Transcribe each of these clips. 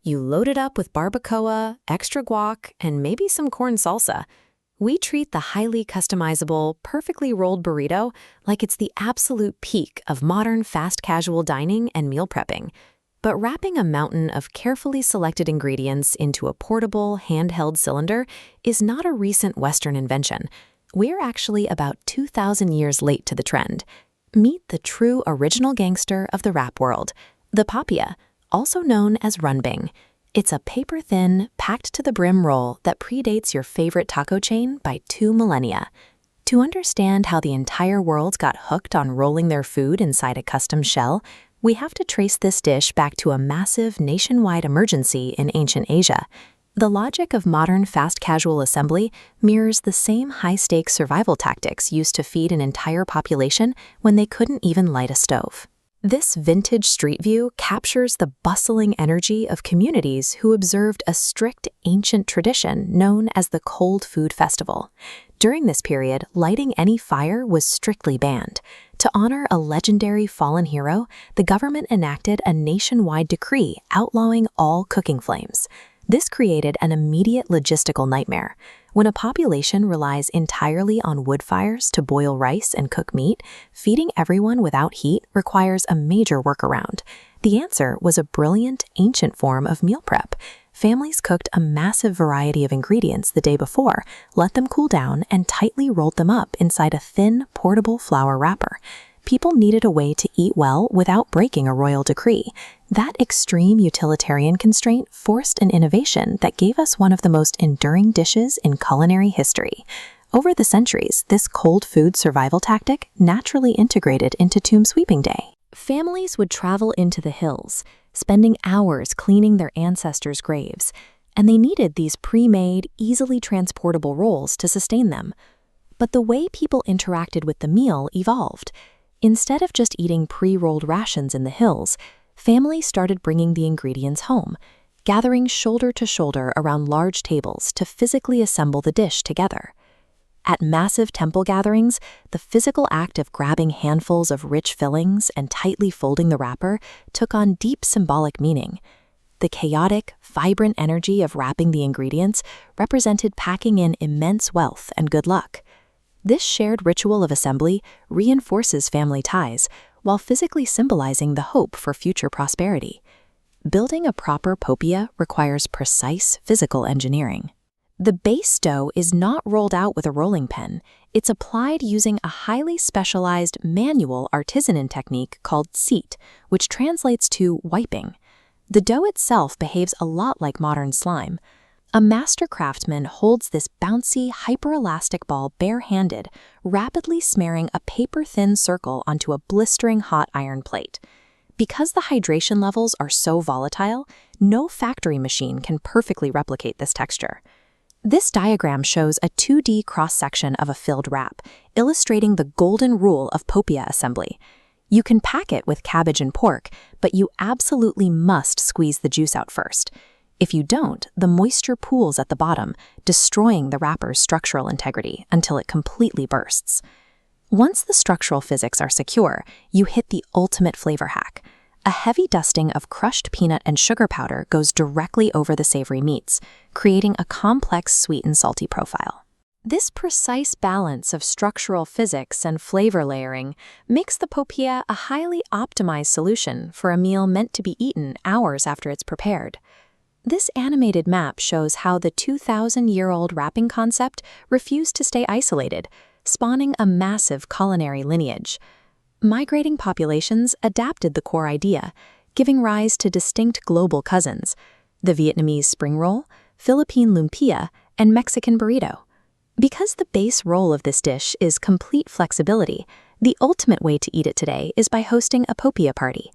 You load it up with barbacoa, extra guac, and maybe some corn salsa. We treat the highly customizable, perfectly rolled burrito like it's the absolute peak of modern fast casual dining and meal prepping. But wrapping a mountain of carefully selected ingredients into a portable, handheld cylinder is not a recent Western invention. We're actually about 2,000 years late to the trend. Meet the true original gangster of the wrap world, the Popiah, also known as runbing. It's a paper-thin, packed-to-the-brim roll that predates your favorite taco chain by 2 millennia. To understand how the entire world got hooked on rolling their food inside a custom shell, we have to trace this dish back to a massive nationwide emergency in ancient Asia. The logic of modern fast casual assembly mirrors the same high-stakes survival tactics used to feed an entire population when they couldn't even light a stove. This vintage street view captures the bustling energy of communities who observed a strict ancient tradition known as the Cold Food Festival. During this period, lighting any fire was strictly banned. To honor a legendary fallen hero, the government enacted a nationwide decree outlawing all cooking flames. This created an immediate logistical nightmare. When a population relies entirely on wood fires to boil rice and cook meat, feeding everyone without heat requires a major workaround. The answer was a brilliant, ancient form of meal prep. Families cooked a massive variety of ingredients the day before, let them cool down, and tightly rolled them up inside a thin, portable flour wrapper. People needed a way to eat well without breaking a royal decree. That extreme utilitarian constraint forced an innovation that gave us one of the most enduring dishes in culinary history. Over the centuries, this cold food survival tactic naturally integrated into Tomb Sweeping Day. Families would travel into the hills, spending hours cleaning their ancestors' graves, and they needed these pre-made, easily transportable rolls to sustain them. But the way people interacted with the meal evolved. Instead of just eating pre-rolled rations in the hills, families started bringing the ingredients home, gathering shoulder to shoulder around large tables to physically assemble the dish together. At massive temple gatherings, the physical act of grabbing handfuls of rich fillings and tightly folding the wrapper took on deep symbolic meaning. The chaotic, vibrant energy of wrapping the ingredients represented packing in immense wealth and good luck. This shared ritual of assembly reinforces family ties while physically symbolizing the hope for future prosperity. Building a proper popiah requires precise physical engineering. The base dough is not rolled out with a rolling pin. It's applied using a highly specialized manual artisanal technique called seat, which translates to wiping. The dough itself behaves a lot like modern slime. A master craftsman holds this bouncy, hyper-elastic ball bare-handed, rapidly smearing a paper-thin circle onto a blistering hot iron plate. Because the hydration levels are so volatile, no factory machine can perfectly replicate this texture. This diagram shows a 2D cross-section of a filled wrap, illustrating the golden rule of popiah assembly. You can pack it with cabbage and pork, but you absolutely must squeeze the juice out first. If you don't, the moisture pools at the bottom, destroying the wrapper's structural integrity until it completely bursts. Once the structural physics are secure, you hit the ultimate flavor hack. A heavy dusting of crushed peanut and sugar powder goes directly over the savory meats, creating a complex sweet and salty profile. This precise balance of structural physics and flavor layering makes the popiah a highly optimized solution for a meal meant to be eaten hours after it's prepared. This animated map shows how the 2,000-year-old wrapping concept refused to stay isolated, spawning a massive culinary lineage. Migrating populations adapted the core idea, giving rise to distinct global cousins: the Vietnamese spring roll, Philippine lumpia, and Mexican burrito. Because the base role of this dish is complete flexibility, the ultimate way to eat it today is by hosting a popiah party.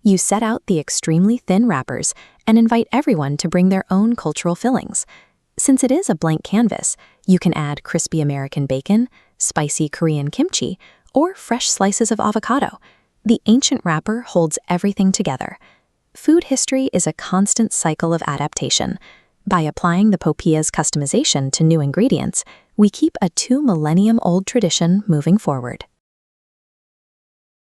You set out the extremely thin wrappers and invite everyone to bring their own cultural fillings. Since it is a blank canvas, you can add crispy American bacon, spicy Korean kimchi, or fresh slices of avocado. The ancient wrapper holds everything together. Food history is a constant cycle of adaptation. By applying the popiah's customization to new ingredients, we keep a 2 millennium-old tradition moving forward.